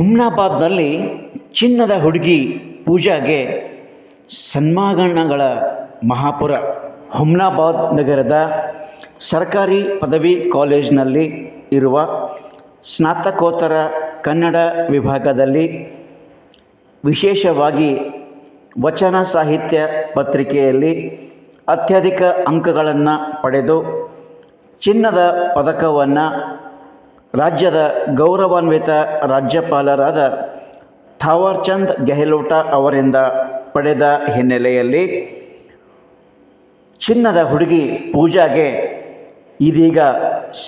ಹುಮ್ನಾಬಾದ್ನಲ್ಲಿ ಚಿನ್ನದ ಹುಡುಗಿ ಪೂಜಾಗೆ ಸನ್ಮಾನಗಳ ಮಹಾಪುರ. ಹುಮ್ನಾಬಾದ್ ನಗರದ ಸರ್ಕಾರಿ ಪದವಿ ಕಾಲೇಜಿನಲ್ಲಿ ಇರುವ ಸ್ನಾತಕೋತ್ತರ ಕನ್ನಡ ವಿಭಾಗದಲ್ಲಿ ವಿಶೇಷವಾಗಿ ವಚನ ಸಾಹಿತ್ಯ ಪತ್ರಿಕೆಯಲ್ಲಿ ಅತ್ಯಧಿಕ ಅಂಕಗಳನ್ನು ಪಡೆದು ಚಿನ್ನದ ಪದಕವನ್ನು ರಾಜ್ಯದ ಗೌರವಾನ್ವಿತ ರಾಜ್ಯಪಾಲರಾದ ಥಾವರ್ಚಂದ್ ಗೆಹ್ಲೋಟ್ ಅವರಿಂದ ಪಡೆದ ಹಿನ್ನೆಲೆಯಲ್ಲಿ ಚಿನ್ನದ ಹುಡುಗಿ ಪೂಜಾಗೆ ಇದೀಗ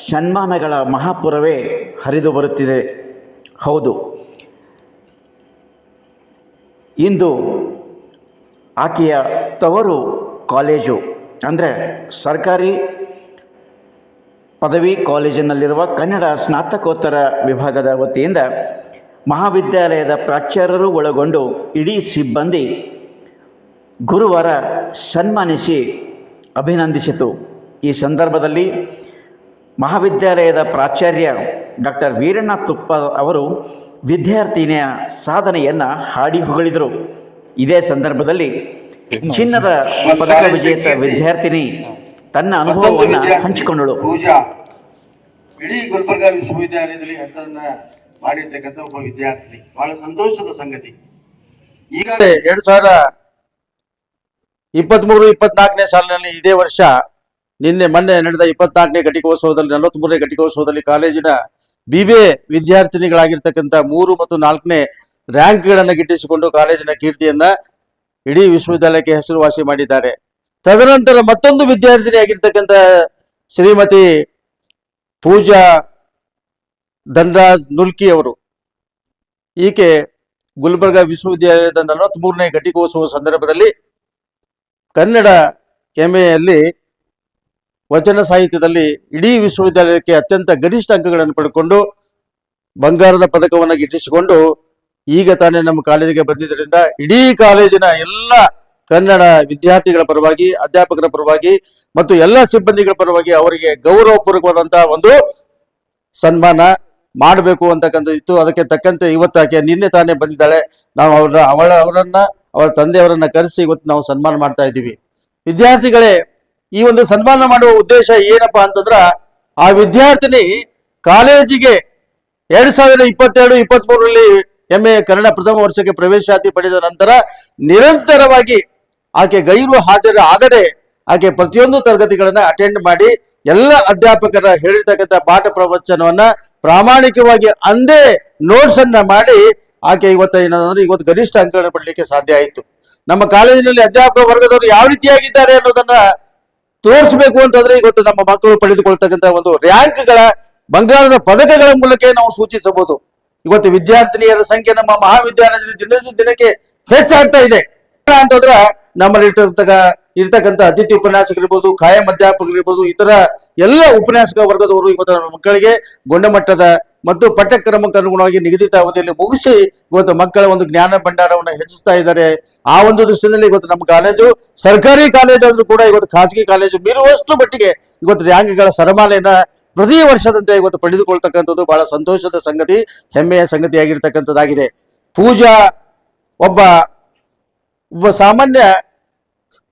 ಸನ್ಮಾನಗಳ ಮಹಾಪುರವೇ ಹರಿದು ಬರುತ್ತಿದೆ. ಹೌದು, ಇಂದು ಆಕೆಯ ತವರು ಕಾಲೇಜು ಅಂದರೆ ಸರ್ಕಾರಿ ಪದವಿ ಕಾಲೇಜಿನಲ್ಲಿರುವ ಕನ್ನಡ ಸ್ನಾತಕೋತ್ತರ ವಿಭಾಗದ ವತಿಯಿಂದ ಮಹಾವಿದ್ಯಾಲಯದ ಪ್ರಾಚಾರ್ಯರು ಒಳಗೊಂಡು ಇಡೀ ಸಿಬ್ಬಂದಿ ಗುರುವಾರ ಸನ್ಮಾನಿಸಿ ಅಭಿನಂದಿಸಿತು. ಈ ಸಂದರ್ಭದಲ್ಲಿ ಮಹಾವಿದ್ಯಾಲಯದ ಪ್ರಾಚಾರ್ಯ ಡಾಕ್ಟರ್ ವೀರಣ್ಣ ತುಪ್ಪ ಅವರು ವಿದ್ಯಾರ್ಥಿನಿಯ ಸಾಧನೆಯನ್ನು ಹಾಡಿ ಹೊಗಳಿದರು. ಇದೇ ಸಂದರ್ಭದಲ್ಲಿ ಚಿನ್ನದ ಪದಕ ವಿಜೇತ ವಿದ್ಯಾರ್ಥಿನಿ ತನ್ನ ಅನುಭವವನ್ನು ಹಂಚಿಕೊಂಡಳು. ಪೂಜಾ ಇಡೀ ಗುಲ್ಬರ್ಗಾ ವಿಶ್ವವಿದ್ಯಾಲಯದಲ್ಲಿ ಹೆಸರನ್ನ ಮಾಡಿರ್ತಕ್ಕಂಥ ಒಬ್ಬ ವಿದ್ಯಾರ್ಥಿನಿ, ಬಹಳ ಸಂತೋಷದ ಸಂಗತಿ. ಈಗಾಗಲೇ 2023-24ನೇ ಸಾಲಿನಲ್ಲಿ ಇದೇ ವರ್ಷ ಮೊನ್ನೆ ನಡೆದ 24ನೇ ಘಟಿಕೋತ್ಸವದಲ್ಲಿ 43ನೇ ಘಟಿಕೋತ್ಸವದಲ್ಲಿ ಕಾಲೇಜಿನ BBA ವಿದ್ಯಾರ್ಥಿನಿಗಳಾಗಿರ್ತಕ್ಕಂಥ 3 ಮತ್ತು 4ನೇ ರ್ಯಾಂಕ್ಗಳನ್ನು ಗಿಟ್ಟಿಸಿಕೊಂಡು ಕಾಲೇಜಿನ ಕೀರ್ತಿಯನ್ನ ಇಡೀ ವಿಶ್ವವಿದ್ಯಾಲಯಕ್ಕೆ ಹೆಸರುವಾಸಿ ಮಾಡಿದ್ದಾರೆ. ತದನಂತರ ಮತ್ತೊಂದು ವಿದ್ಯಾರ್ಥಿನಿ ಆಗಿರ್ತಕ್ಕಂಥ ಶ್ರೀಮತಿ ಪೂಜಾ ಧನರಾಜ್ ನುಲ್ಕಿ ಅವರು, ಈಕೆ ಗುಲ್ಬರ್ಗಾ ವಿಶ್ವವಿದ್ಯಾಲಯದ 43ನೇ ಘಟಿಕೋತ್ಸವ ಸಂದರ್ಭದಲ್ಲಿ ಕನ್ನಡ MAಯಲ್ಲಿ ವಚನ ಸಾಹಿತ್ಯದಲ್ಲಿ ಇಡೀ ವಿಶ್ವವಿದ್ಯಾಲಯಕ್ಕೆ ಅತ್ಯಂತ ಗರಿಷ್ಠ ಅಂಕಗಳನ್ನು ಪಡೆದುಕೊಂಡು ಬಂಗಾರದ ಪದಕವನ್ನು ಗಿಟ್ಟಿಸಿಕೊಂಡು ಈಗ ತಾನೇ ನಮ್ಮ ಕಾಲೇಜಿಗೆ ಬಂದಿದ್ದರಿಂದ ಇಡೀ ಕಾಲೇಜಿನ ಎಲ್ಲ ಕನ್ನಡ ವಿದ್ಯಾರ್ಥಿಗಳ ಪರವಾಗಿ, ಅಧ್ಯಾಪಕರ ಪರವಾಗಿ ಮತ್ತು ಎಲ್ಲ ಸಿಬ್ಬಂದಿಗಳ ಪರವಾಗಿ ಅವರಿಗೆ ಗೌರವಪೂರ್ವಕವಾದಂತಹ ಒಂದು ಸನ್ಮಾನ ಮಾಡಬೇಕು ಅಂತಕ್ಕಂಥದ್ದಿತ್ತು. ಅದಕ್ಕೆ ತಕ್ಕಂತೆ ಇವತ್ತಾಕೆ ನಿನ್ನೆ ತಾನೇ ಬಂದಿದ್ದಾಳೆ. ನಾವು ಅವರ ತಂದೆಯವರನ್ನ ಕರೆಸಿ ಇವತ್ತು ನಾವು ಸನ್ಮಾನ ಮಾಡ್ತಾ ಇದ್ದೀವಿ. ವಿದ್ಯಾರ್ಥಿಗಳೇ, ಈ ಒಂದು ಸನ್ಮಾನ ಮಾಡುವ ಉದ್ದೇಶ ಏನಪ್ಪಾ ಅಂತಂದ್ರ, ಆ ವಿದ್ಯಾರ್ಥಿನಿ ಕಾಲೇಜಿಗೆ 2022-23ರಲ್ಲಿ MA ಕನ್ನಡ ಪ್ರಥಮ ವರ್ಷಕ್ಕೆ ಪ್ರವೇಶಾತಿ ಪಡೆದ ನಂತರ ನಿರಂತರವಾಗಿ ಆಕೆ ಗೈರು ಹಾಜರು ಆಗದೆ ಆಕೆ ಪ್ರತಿಯೊಂದು ತರಗತಿಗಳನ್ನ ಅಟೆಂಡ್ ಮಾಡಿ ಎಲ್ಲ ಅಧ್ಯಾಪಕರ ಹೇಳಿರ್ತಕ್ಕಂಥ ಪಾಠ ಪ್ರವಚನವನ್ನ ಪ್ರಾಮಾಣಿಕವಾಗಿ ಅಂದೇ ನೋಟ್ಸ್ ಅನ್ನ ಮಾಡಿ ಆಕೆ ಇವತ್ತು ಗರಿಷ್ಠ ಅಂಕಗಳನ್ನು ಪಡಲಿಕ್ಕೆ ಸಾಧ್ಯ ಆಯಿತು. ನಮ್ಮ ಕಾಲೇಜಿನಲ್ಲಿ ಅಧ್ಯಾಪಕ ವರ್ಗದವರು ಯಾವ ರೀತಿಯಾಗಿದ್ದಾರೆ ಅನ್ನೋದನ್ನ ತೋರಿಸಬೇಕು ಅಂತಂದ್ರೆ ಇವತ್ತು ನಮ್ಮ ಮಕ್ಕಳು ಪಡೆದುಕೊಳ್ತಕ್ಕಂಥ ಒಂದು ರ್ಯಾಂಕ್ಗಳ ಬಂಗಾರದ ಪದಕಗಳ ಮೂಲಕ ನಾವು ಸೂಚಿಸಬಹುದು. ಇವತ್ತು ವಿದ್ಯಾರ್ಥಿನಿಯರ ಸಂಖ್ಯೆ ನಮ್ಮ ಮಹಾವಿದ್ಯಾಲಯದಲ್ಲಿ ದಿನದಿಂದ ದಿನಕ್ಕೆ ಹೆಚ್ಚಾಗ್ತಾ ಇದೆ ಅಂತಂದ್ರ ನಮ್ಮಲ್ಲಿ ಇರ್ತಕ್ಕಂಥ ಅತಿಥಿ ಉಪನ್ಯಾಸಕರಿರ್ಬೋದು, ಖಾಯಂ ಅಧ್ಯಾಪಕರಿರ್ಬೋದು, ಇತರ ಎಲ್ಲ ಉಪನ್ಯಾಸಕ ವರ್ಗದವರು ಇವತ್ತು ನಮ್ಮ ಮಕ್ಕಳಿಗೆ ಗುಣಮಟ್ಟದ ಮತ್ತು ಪಠ್ಯಕ್ರಮಕ್ಕೆ ಅನುಗುಣವಾಗಿ ನಿಗದಿತ ಅವಧಿಯಲ್ಲಿ ಮುಗಿಸಿ ಇವತ್ತು ಮಕ್ಕಳ ಒಂದು ಜ್ಞಾನ ಭಂಡಾರವನ್ನು ಹೆಚ್ಚಿಸ್ತಾ ಇದ್ದಾರೆ. ಆ ಒಂದು ದೃಷ್ಟಿಯಲ್ಲಿ ಇವತ್ತು ನಮ್ಮ ಕಾಲೇಜು ಸರ್ಕಾರಿ ಕಾಲೇಜು ಆದ್ರೂ ಕೂಡ ಇವತ್ತು ಖಾಸಗಿ ಕಾಲೇಜು ಮೀರುವಷ್ಟು ಮಟ್ಟಿಗೆ ಇವತ್ತು ರ್ಯಾಂಕ್ಗಳ ಸರಮಾಲೆಯನ್ನ ಪ್ರತಿ ವರ್ಷದಂತೆ ಇವತ್ತು ಪಡೆದುಕೊಳ್ತಕ್ಕಂಥದ್ದು ಬಹಳ ಸಂತೋಷದ ಸಂಗತಿ, ಹೆಮ್ಮೆಯ ಸಂಗತಿಯಾಗಿರ್ತಕ್ಕಂಥದ್ದಾಗಿದೆ. ಪೂಜಾ ಒಬ್ಬ ಸಾಮಾನ್ಯ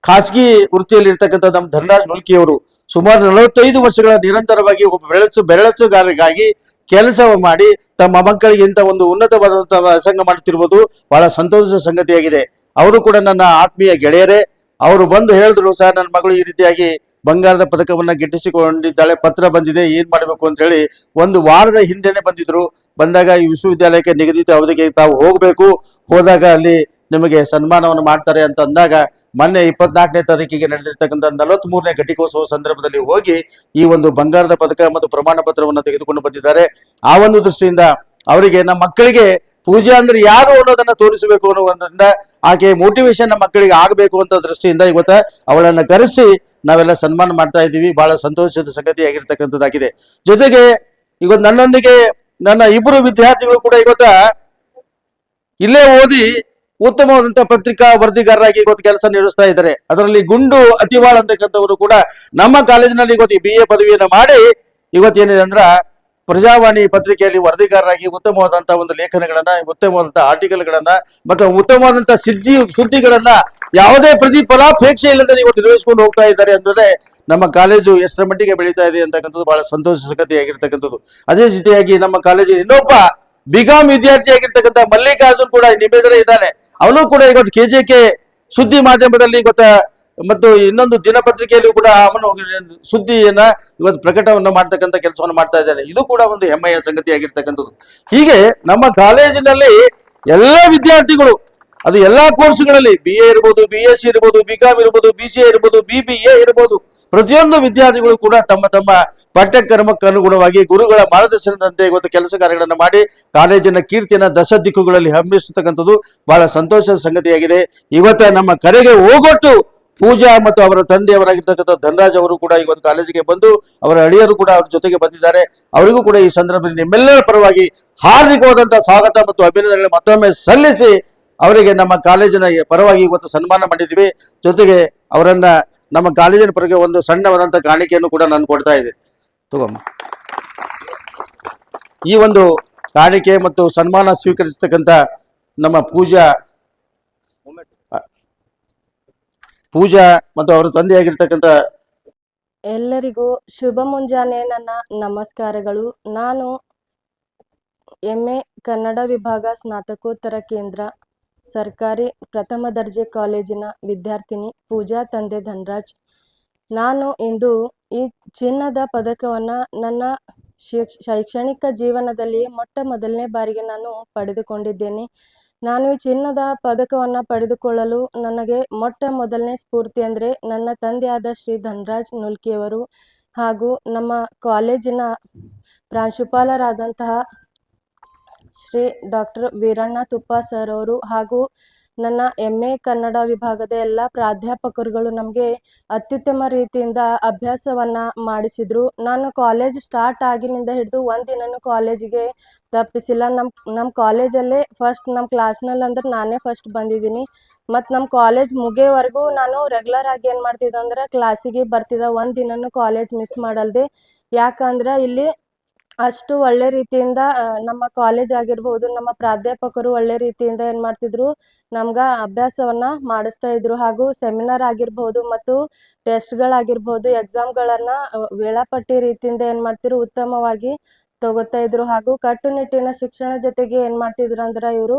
ಖಾಸಗಿ ವೃತ್ತಿಯಲ್ಲಿ ಇರ್ತಕ್ಕಂಥ ನಮ್ಮ ಧನರಾಜ್ ನುಲ್ಕಿ ಅವರು ಸುಮಾರು 45 ವರ್ಷಗಳ ನಿರಂತರವಾಗಿ ಒಬ್ಬ ಬೆರಳಚ್ಚುಗಾರರಿಗಾಗಿ ಕೆಲಸ ಮಾಡಿ ತಮ್ಮ ಮಕ್ಕಳಿಗೆ ಇಂಥ ಒಂದು ಉನ್ನತವಾದಂತಹ ಸಂಘ ಮಾಡುತ್ತಿರುವುದು ಬಹಳ ಸಂತೋಷದ ಸಂಗತಿಯಾಗಿದೆ. ಅವರು ಕೂಡ ನನ್ನ ಆತ್ಮೀಯ ಗೆಳೆಯರೇ. ಅವರು ಬಂದು ಹೇಳಿದ್ರು, ಸರ್ ನನ್ನ ಮಗಳು ಈ ರೀತಿಯಾಗಿ ಬಂಗಾರದ ಪದಕವನ್ನ ಗಿಟ್ಟಿಸಿಕೊಂಡಿದ್ದಾಳೆ, ಪತ್ರ ಬಂದಿದೆ, ಏನ್ ಮಾಡಬೇಕು ಅಂತ ಹೇಳಿ ಒಂದು ವಾರದ ಹಿಂದೆನೆ ಬಂದಿದ್ರು. ಬಂದಾಗ ಈ ವಿಶ್ವವಿದ್ಯಾಲಯಕ್ಕೆ ನಿಗದಿತ ಅವಧಿಗೆ ತಾವು ಹೋಗ್ಬೇಕು, ಹೋದಾಗ ಅಲ್ಲಿ ನಿಮಗೆ ಸನ್ಮಾನವನ್ನು ಮಾಡ್ತಾರೆ ಅಂತ ಅಂದಾಗ ಮೊನ್ನೆ 24ನೇ ತಾರೀಕಿಗೆ ನಡೆದಿರ್ತಕ್ಕಂಥ 43ನೇ ಘಟಿಕೋತ್ಸವ ಸಂದರ್ಭದಲ್ಲಿ ಹೋಗಿ ಈ ಒಂದು ಬಂಗಾರದ ಪದಕ ಮತ್ತು ಪ್ರಮಾಣ ಪತ್ರವನ್ನು ತೆಗೆದುಕೊಂಡು ಬಂದಿದ್ದಾರೆ. ಆ ಒಂದು ದೃಷ್ಟಿಯಿಂದ ಅವರಿಗೆ ನಮ್ಮ ಮಕ್ಕಳಿಗೆ ಪೂಜೆ ಅಂದ್ರೆ ಯಾರು ಅನ್ನೋದನ್ನ ತೋರಿಸಬೇಕು ಅನ್ನೋದ್ರಿಂದ ಆಕೆ ಮೋಟಿವೇಶನ್ ನಮ್ಮ ಮಕ್ಕಳಿಗೆ ಆಗಬೇಕು ಅಂತ ದೃಷ್ಟಿಯಿಂದ ಇವತ್ತ ಅವಳನ್ನ ಕರೆಸಿ ನಾವೆಲ್ಲ ಸನ್ಮಾನ ಮಾಡ್ತಾ ಇದ್ದೀವಿ. ಬಹಳ ಸಂತೋಷದ ಸಂಗತಿಯಾಗಿರ್ತಕ್ಕಂಥದ್ದಾಗಿದೆ. ಜೊತೆಗೆ ಇವತ್ತು ನನ್ನೊಂದಿಗೆ ನನ್ನ 2 ವಿದ್ಯಾರ್ಥಿಗಳು ಕೂಡ ಇವತ್ತ ಇಲ್ಲೇ ಓದಿ ಉತ್ತಮವಾದಂತ ಪತ್ರಿಕಾ ವರದಿಗಾರರಾಗಿ ಇವತ್ತು ಕೆಲಸ ನಿರ್ವಹಿಸ್ತಾ ಇದ್ದಾರೆ. ಅದರಲ್ಲಿ ಗುಂಡು ಅತಿವಾಳ್ ಅಂತಕ್ಕಂಥವರು ಕೂಡ ನಮ್ಮ ಕಾಲೇಜಿನಲ್ಲಿ ಇವತ್ತು BA ಪದವಿಯನ್ನು ಮಾಡಿ ಇವತ್ತೇನಿದೆ ಅಂದ್ರ ಪ್ರಜಾವಾಣಿ ಪತ್ರಿಕೆಯಲ್ಲಿ ವರದಿಗಾರರಾಗಿ ಉತ್ತಮವಾದಂತಹ ಒಂದು ಲೇಖನಗಳನ್ನ, ಉತ್ತಮವಾದಂತಹ ಆರ್ಟಿಕಲ್ಗಳನ್ನ ಮತ್ತು ಉತ್ತಮವಾದಂತಹ ಸುದ್ದಿಗಳನ್ನ ಯಾವುದೇ ಫಲಾಪೇಕ್ಷೆ ಇಲ್ಲದೆ ಇವತ್ತು ನಿರ್ವಹಿಸಿಕೊಂಡು ಹೋಗ್ತಾ ಇದ್ದಾರೆ ಅಂದ್ರೆ ನಮ್ಮ ಕಾಲೇಜು ಎಷ್ಟರ ಮಟ್ಟಿಗೆ ಬೆಳೀತಾ ಇದೆ ಅಂತಕ್ಕಂಥದ್ದು ಬಹಳ ಸಂತೋಷ ಸಂಗತಿಯಾಗಿರ್ತಕ್ಕಂಥದ್ದು. ಅದೇ ರೀತಿಯಾಗಿ ನಮ್ಮ ಕಾಲೇಜಿನ ಇನ್ನೊಬ್ಬ ಬಿಕಾಂ ವಿದ್ಯಾರ್ಥಿಯಾಗಿರ್ತಕ್ಕಂಥ ಮಲ್ಲಿಕಾರ್ಜುನ್ ಕೂಡ ನಿಮ್ಮೆದುರೇ ಇದ್ದಾನೆ. ಅವನು ಕೂಡ ಇವತ್ತು KJK ಸುದ್ದಿ ಮಾಧ್ಯಮದಲ್ಲಿ ಮತ್ತು ಇನ್ನೊಂದು ದಿನಪತ್ರಿಕೆಯಲ್ಲೂ ಕೂಡ ಅವನು ಸುದ್ದಿಯನ್ನ ಇವತ್ತು ಪ್ರಕಟವನ್ನ ಮಾಡ್ತಕ್ಕಂಥ ಕೆಲಸವನ್ನು ಮಾಡ್ತಾ ಇದ್ದಾನೆ. ಇದು ಕೂಡ ಒಂದು ಹೆಮ್ಮೆಯ ಸಂಗತಿಯಾಗಿರ್ತಕ್ಕಂಥದ್ದು. ಹೀಗೆ ನಮ್ಮ ಕಾಲೇಜಿನಲ್ಲಿ ಎಲ್ಲ ವಿದ್ಯಾರ್ಥಿಗಳು, ಅದು ಎಲ್ಲಾ ಕೋರ್ಸ್ಗಳಲ್ಲಿ BA ಇರ್ಬೋದು, BSc ಇರ್ಬೋದು, BCom ಇರ್ಬೋದು, BCA ಇರ್ಬೋದು, BBA ಇರ್ಬೋದು, ಪ್ರತಿಯೊಂದು ವಿದ್ಯಾರ್ಥಿಗಳು ಕೂಡ ತಮ್ಮ ತಮ್ಮ ಪಠ್ಯಕ್ರಮಕ್ಕೆ ಅನುಗುಣವಾಗಿ ಗುರುಗಳ ಮಾರ್ಗದರ್ಶನದಂತೆ ಇವತ್ತು ಕೆಲಸ ಕಾರ್ಯಗಳನ್ನು ಮಾಡಿ ಕಾಲೇಜಿನ ಕೀರ್ತಿಯನ್ನ ದಶ ದಿಕ್ಕುಗಳಲ್ಲಿ ಹಮ್ಮಿಸತಕ್ಕಂಥದ್ದು ಬಹಳ ಸಂತೋಷದ ಸಂಗತಿಯಾಗಿದೆ. ಇವತ್ತು ನಮ್ಮ ಕರೆಗೆ ಹೋಗೊಟ್ಟು ಪೂಜಾ ಮತ್ತು ಅವರ ತಂದೆಯವರಾಗಿರ್ತಕ್ಕಂಥ ಧನರಾಜ್ ಅವರು ಕೂಡ ಇವತ್ತು ಕಾಲೇಜಿಗೆ ಬಂದು, ಅವರ ಅಳಿಯರು ಕೂಡ ಅವ್ರ ಜೊತೆಗೆ ಬಂದಿದ್ದಾರೆ. ಅವರಿಗೂ ಕೂಡ ಈ ಸಂದರ್ಭದಲ್ಲಿ ನಿಮ್ಮೆಲ್ಲರ ಪರವಾಗಿ ಹಾರ್ದಿಕವಾದಂತಹ ಸ್ವಾಗತ ಮತ್ತು ಅಭಿನಂದನೆಗಳು ಮತ್ತೊಮ್ಮೆ ಸಲ್ಲಿಸಿ ಅವರಿಗೆ ನಮ್ಮ ಕಾಲೇಜಿನ ಪರವಾಗಿ ಇವತ್ತು ಸನ್ಮಾನ ಮಾಡಿದ್ದೀವಿ. ಜೊತೆಗೆ ಅವರನ್ನ ನಮ್ಮ ಕಾಲೇಜಿನ ಪರವಾಗಿ ಒಂದು ಸಣ್ಣವಾದಂಥ ಕಾಣಿಕೆಯನ್ನು ಕೂಡ ನಾನು ಕೊಡ್ತಾ ಇದ್ದೀನಿ. ತಗೊಮ್ಮ. ಈ ಒಂದು ಕಾಣಿಕೆ ಮತ್ತು ಸನ್ಮಾನ ಸ್ವೀಕರಿಸತಕ್ಕಂಥ ನಮ್ಮ ಪೂಜಾ ಮತ್ತು ಅವರ ತಂದೆಯಾಗಿರ್ತಕ್ಕಂಥ ಎಲ್ಲರಿಗೂ ಶುಭ ಮುಂಜಾನೆ ನನ್ನ ನಮಸ್ಕಾರಗಳು. ನಾನು MA ಕನ್ನಡ ವಿಭಾಗ ಸ್ನಾತಕೋತ್ತರ ಕೇಂದ್ರ ಸರ್ಕಾರಿ ಪ್ರಥಮ ದರ್ಜೆ ಕಾಲೇಜಿನ ವಿದ್ಯಾರ್ಥಿನಿ ಪೂಜಾ ತಂದೆ ಧನರಾಜ್. ನಾನು ಇಂದು ಈ ಚಿನ್ನದ ಪದಕವನ್ನು ನನ್ನ ಶೈಕ್ಷಣಿಕ ಜೀವನದಲ್ಲಿ ಮೊದಲನೇ ಬಾರಿಗೆ ನಾನು ಪಡೆದುಕೊಂಡಿದ್ದೇನೆ. ನಾನು ಈ ಚಿನ್ನದ ಪದಕವನ್ನು ಪಡೆದುಕೊಳ್ಳಲು ನನಗೆ ಮೊದಲನೇ ಸ್ಫೂರ್ತಿ ಅಂದರೆ ನನ್ನ ತಂದೆಯಾದ ಶ್ರೀ ಧನರಾಜ್ ನುಲ್ಕಿಯವರು ಹಾಗೂ ನಮ್ಮ ಕಾಲೇಜಿನ ಪ್ರಾಂಶುಪಾಲರಾದಂತಹ ಶ್ರೀ ಡಾಕ್ಟರ್ ವೀರಣ್ಣ ತುಪ್ಪ ಸರ್ ಅವರು ಹಾಗೂ ನನ್ನ MA ಕನ್ನಡ ವಿಭಾಗದ ಎಲ್ಲ ಪ್ರಾಧ್ಯಾಪಕರುಗಳು ನಮಗೆ ಅತ್ಯುತ್ತಮ ರೀತಿಯಿಂದ ಅಭ್ಯಾಸವನ್ನು ಮಾಡಿಸಿದರು. ನಾನು ಕಾಲೇಜ್ ಸ್ಟಾರ್ಟ್ ಆಗಿನಿಂದ ಹಿಡಿದು ಒಂದಿನೂ ಕಾಲೇಜಿಗೆ ತಪ್ಪಿಸಿಲ್ಲ. ನಮ್ಮ ಕಾಲೇಜಲ್ಲೇ ಫಸ್ಟ್, ನಮ್ಮ ಕ್ಲಾಸ್ನಲ್ಲಿ ಅಂದ್ರೆ ನಾನೇ ಫಸ್ಟ್ ಬಂದಿದ್ದೀನಿ. ಮತ್ತು ನಮ್ಮ ಕಾಲೇಜ್ ಮುಗಿಯೋವರೆಗೂ ನಾನು ರೆಗ್ಯುಲರ್ ಆಗಿ ಏನು ಮಾಡ್ತಿದ್ದೆ ಅಂದ್ರೆ ಕ್ಲಾಸಿಗೆ ಬರ್ತಿದ್ದೆ, ಒಂದಿನೂ ಕಾಲೇಜ್ ಮಿಸ್ ಮಾಡಲ್ದೆ. ಯಾಕಂದ್ರೆ ಇಲ್ಲಿ ಅಷ್ಟು ಒಳ್ಳೆ ರೀತಿಯಿಂದ ನಮ್ಮ ಕಾಲೇಜ್ ಆಗಿರ್ಬೋದು, ನಮ್ಮ ಪ್ರಾಧ್ಯಾಪಕರು ಒಳ್ಳೆ ರೀತಿಯಿಂದ ಏನು ಮಾಡ್ತಿದ್ರು, ನಮ್ಗೆ ಅಭ್ಯಾಸವನ್ನು ಮಾಡಿಸ್ತಾ ಇದ್ರು. ಹಾಗೂ ಸೆಮಿನಾರ್ ಆಗಿರ್ಬೋದು ಮತ್ತು ಟೆಸ್ಟ್ಗಳಾಗಿರ್ಬೋದು, ಎಕ್ಸಾಮ್ಗಳನ್ನು ವೇಳಾಪಟ್ಟಿ ರೀತಿಯಿಂದ ಏನು ಮಾಡ್ತಿದ್ರು, ಉತ್ತಮವಾಗಿ ತಗೋತಾ ಇದ್ರು. ಹಾಗೂ ಕಟ್ಟುನಿಟ್ಟಿನ ಶಿಕ್ಷಣ ಜೊತೆಗೆ ಏನು ಮಾಡ್ತಿದ್ರು ಅಂದ್ರೆ ಇವರು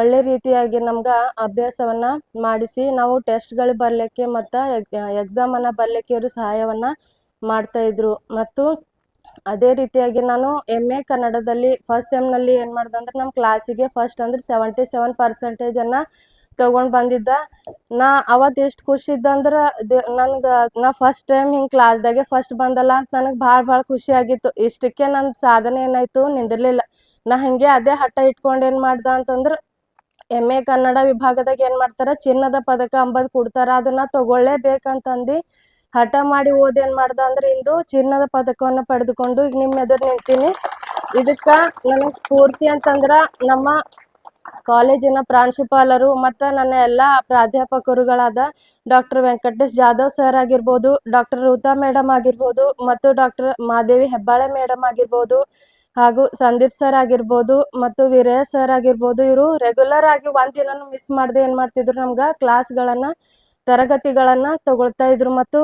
ಒಳ್ಳೆ ರೀತಿಯಾಗಿ ನಮ್ಗೆ ಅಭ್ಯಾಸವನ್ನು ಮಾಡಿಸಿ ನಾವು ಟೆಸ್ಟ್ಗಳು ಬರಲಿಕ್ಕೆ ಮತ್ತು ಎಕ್ಸಾಮನ್ನು ಬರಲಿಕ್ಕೆ ಇವರು ಸಹಾಯವನ್ನು ಮಾಡ್ತಾಯಿದ್ರು. ಮತ್ತು ಅದೇ ರೀತಿಯಾಗಿ ನಾನು MA ಕನ್ನಡದಲ್ಲಿ ಫಸ್ಟ್ ಸೆಮ್ನಲ್ಲಿ ಏನು ಮಾಡಿದೆ ಅಂದ್ರೆ ನಮ್ಮ ಕ್ಲಾಸಿಗೆ ಫಸ್ಟ್ ಅಂದ್ರೆ 77% ತೊಗೊಂಡು ಬಂದಿದ್ದ. ಅವತ್ತು ಎಷ್ಟು ಖುಷಿ ಇದ್ದ ಅಂದ್ರೆ ನಾ ಫಸ್ಟ್ ಟೈಮ್ ಹಿಂಗೆ ಕ್ಲಾಸ್ದಾಗೆ ಫಸ್ಟ್ ಬಂದಲ್ಲ ಅಂತ ನನಗೆ ಭಾಳ ಖುಷಿ ಆಗಿತ್ತು. ಇಷ್ಟಕ್ಕೆ ನನ್ನ ಸಾಧನೆ ಏನಾಯಿತು ನಿಂದಿರಲಿಲ್ಲ. ನಾ ಹಿಂಗೆ ಅದೇ ಹಠ ಇಟ್ಕೊಂಡು ಏನು ಮಾಡ್ದೆ ಅಂತಂದ್ರೆ MA ಕನ್ನಡ ವಿಭಾಗದಾಗ ಏನು ಮಾಡ್ತಾರೆ, ಚಿನ್ನದ ಪದಕ ಅಂಬದು ಕೊಡ್ತಾರೆ, ಅದನ್ನು ತಗೊಳ್ಳೇಬೇಕಂತಂದು ಹಠ ಮಾಡಿ ಏನು ಮಾಡ್ದೆ ಅಂದ್ರೆ ಇಂದು ಚಿನ್ನದ ಪದಕವನ್ನು ಪಡೆದುಕೊಂಡು ಈಗ ನಿಮ್ಮ ಎದುರು ನಿಂತೀನಿ. ಇದಕ್ಕೆ ನನಗೆ ಸ್ಫೂರ್ತಿ ಅಂತಂದ್ರೆ ನಮ್ಮ ಕಾಲೇಜಿನ ಪ್ರಾಂಶುಪಾಲರು ಮತ್ತು ನನ್ನ ಎಲ್ಲ ಪ್ರಾಧ್ಯಾಪಕರುಗಳಾದ ಡಾಕ್ಟರ್ ವೆಂಕಟೇಶ್ ಜಾಧವ್ ಸರ್ ಆಗಿರ್ಬೋದು, ಡಾಕ್ಟರ್ ರೂತಾ ಮೇಡಮ್ ಆಗಿರ್ಬೋದು ಮತ್ತು ಡಾಕ್ಟರ್ ಮಾದೇವಿ ಹೆಬ್ಬಾಳೆ ಮೇಡಮ್ ಆಗಿರ್ಬೋದು, ಹಾಗೂ ಸಂದೀಪ್ ಸರ್ ಆಗಿರ್ಬೋದು ಮತ್ತು ವೀರಯ್ಯ ಸರ್ ಆಗಿರ್ಬೋದು. ಇವರು ರೆಗ್ಯುಲರ್ ಆಗಿ ಒಂದಿನೂ ಮಿಸ್ ಮಾಡದೆ ಏನು ಮಾಡ್ತಿದ್ರು, ನಮ್ಗೆ ಕ್ಲಾಸ್ಗಳನ್ನು ತರಗತಿಗಳನ್ನು ತಗೊಳ್ತಾ ಇದ್ರು. ಮತ್ತು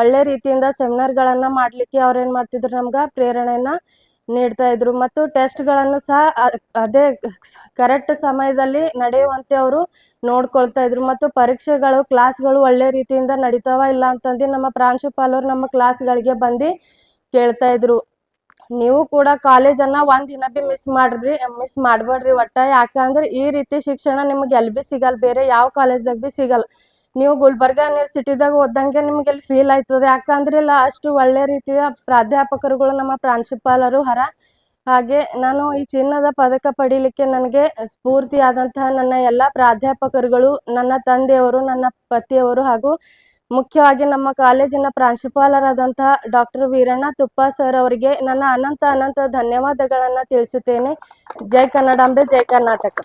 ಒಳ್ಳೆ ರೀತಿಯಿಂದ ಸೆಮಿನಾರ್ಗಳನ್ನು ಮಾಡಲಿಕ್ಕೆ ಅವ್ರು ಏನು ಮಾಡ್ತಿದ್ರು, ನಮ್ಗೆ ಪ್ರೇರಣೆಯನ್ನು ನೀಡ್ತಾ ಇದ್ರು. ಮತ್ತು ಟೆಸ್ಟ್ಗಳನ್ನು ಸಹ ಅದೇ ಕರೆಕ್ಟ್ ಸಮಯದಲ್ಲಿ ನಡೆಯುವಂತೆ ಅವರು ನೋಡ್ಕೊಳ್ತಾ ಇದ್ರು. ಮತ್ತು ಪರೀಕ್ಷೆಗಳು ಕ್ಲಾಸ್ಗಳು ಒಳ್ಳೆ ರೀತಿಯಿಂದ ನಡೀತಾವ ಇಲ್ಲ ಅಂತಂದು ನಮ್ಮ ಪ್ರಾಂಶುಪಾಲರು ನಮ್ಮ ಕ್ಲಾಸ್ಗಳಿಗೆ ಬಂದು ಕೇಳ್ತಾ ಇದ್ರು. ನೀವು ಕೂಡ ಕಾಲೇಜನ್ನು ಒಂದಿನ ಭೀ ಮಿಸ್ ಮಾಡಬೇಡ್ರಿ ಒಟ್ಟ. ಯಾಕಂದ್ರೆ ಈ ರೀತಿ ಶಿಕ್ಷಣ ನಿಮಗೆ ಎಲ್ಲಿ ಭೀ ಸಿಗಲ್ಲ, ಬೇರೆ ಯಾವ ಕಾಲೇಜ್ದಾಗ ಭೀ ಸಿಗಲ್ಲ. ನೀವು ಗುಲ್ಬರ್ಗ ಯೂನಿವರ್ಸಿಟಿದಾಗ ಓದಂಗೆ ನಿಮಗೆ ಅಲ್ಲಿ ಫೀಲ್ ಆಯ್ತದೆ. ಯಾಕಂದ್ರೆ ಇಲ್ಲ ಅಷ್ಟು ಒಳ್ಳೆ ರೀತಿಯ ಪ್ರಾಧ್ಯಾಪಕರುಗಳು ನಮ್ಮ ಪ್ರಾಂಶುಪಾಲರು ಹಾಗೆ ನಾನು ಈ ಚಿನ್ನದ ಪದಕ ಪಡೀಲಿಕ್ಕೆ ನನಗೆ ಸ್ಫೂರ್ತಿಯಾದಂತಹ ನನ್ನ ಎಲ್ಲ ಪ್ರಾಧ್ಯಾಪಕರುಗಳು, ನನ್ನ ತಂದೆಯವರು, ನನ್ನ ಪತಿಯವರು ಹಾಗೂ ಮುಖ್ಯವಾಗಿ ನಮ್ಮ ಕಾಲೇಜಿನ ಪ್ರಾಂಶುಪಾಲರಾದಂತಹ ಡಾಕ್ಟರ್ ವೀರಣ್ಣ ತುಪ್ಪ ಸರ್ ಅವರಿಗೆ ನನ್ನ ಅನಂತ ಧನ್ಯವಾದಗಳನ್ನು ತಿಳಿಸುತ್ತೇನೆ. ಜೈ ಕನ್ನಡಾಂಬೆ, ಜೈ ಕರ್ನಾಟಕ.